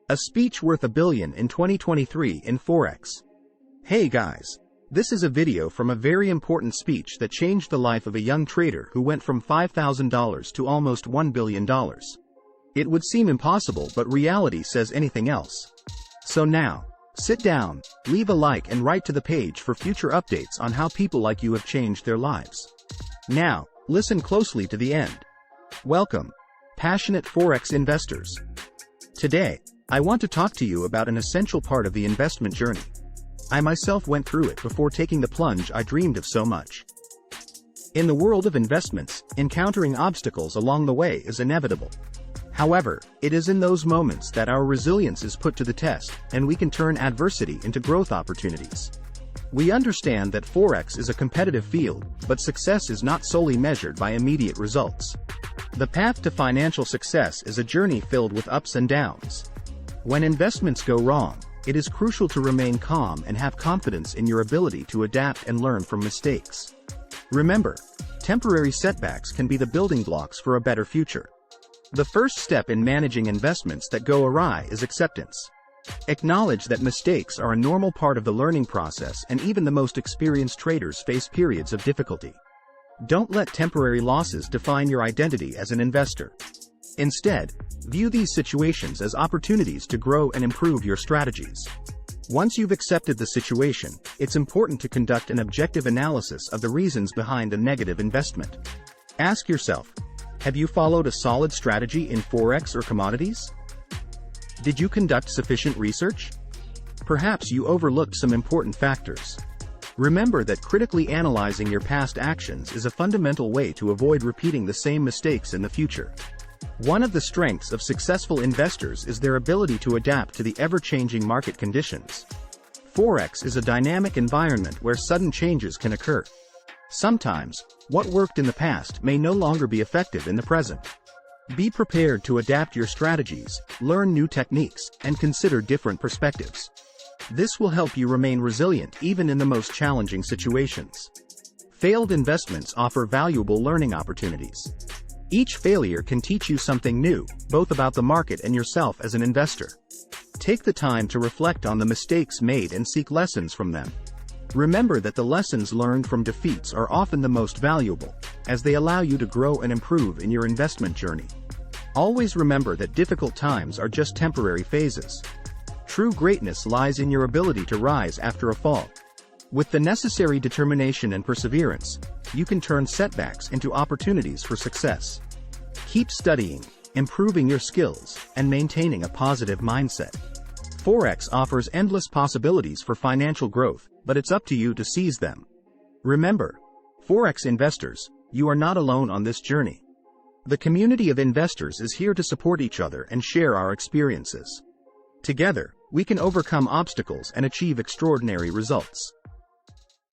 A speech worth $1 billion in 2023 in Forex. Hey guys. This is a video from a very important speech that changed the life of a young trader who went from $5,000 to almost $1 billion. It would seem impossible, but reality says anything else. So now, sit down, leave a like and write to the page for future updates on how people like you have changed their lives. Now, listen closely to the end. Welcome, passionate Forex investors. Today, I want to talk to you about an essential part of the investment journey. I myself went through it before taking the plunge I dreamed of so much. In the world of investments, encountering obstacles along the way is inevitable. However, it is in those moments that our resilience is put to the test, and we can turn adversity into growth opportunities. We understand that Forex is a competitive field, but success is not solely measured by immediate results. The path to financial success is a journey filled with ups and downs. When investments go wrong, it is crucial to remain calm and have confidence in your ability to adapt and learn from mistakes. Remember, temporary setbacks can be the building blocks for a better future. The first step in managing investments that go awry is acceptance. Acknowledge that mistakes are a normal part of the learning process, and even the most experienced traders face periods of difficulty. Don't let temporary losses define your identity as an investor. Instead, view these situations as opportunities to grow and improve your strategies. Once you've accepted the situation, it's important to conduct an objective analysis of the reasons behind a negative investment. Ask yourself, have you followed a solid strategy in Forex or commodities? Did you conduct sufficient research? Perhaps you overlooked some important factors. Remember that critically analyzing your past actions is a fundamental way to avoid repeating the same mistakes in the future. One of the strengths of successful investors is their ability to adapt to the ever-changing market conditions. Forex is a dynamic environment where sudden changes can occur. Sometimes, what worked in the past may no longer be effective in the present. Be prepared to adapt your strategies, learn new techniques, and consider different perspectives. This will help you remain resilient even in the most challenging situations. Failed investments offer valuable learning opportunities. Each failure can teach you something new, both about the market and yourself as an investor. Take the time to reflect on the mistakes made and seek lessons from them. Remember that the lessons learned from defeats are often the most valuable, as they allow you to grow and improve in your investment journey. Always remember that difficult times are just temporary phases. True greatness lies in your ability to rise after a fall. With the necessary determination and perseverance, you can turn setbacks into opportunities for success. Keep studying, improving your skills, and maintaining a positive mindset. Forex offers endless possibilities for financial growth, but it's up to you to seize them. Remember, Forex investors, you are not alone on this journey. The community of investors is here to support each other and share our experiences. Together, we can overcome obstacles and achieve extraordinary results.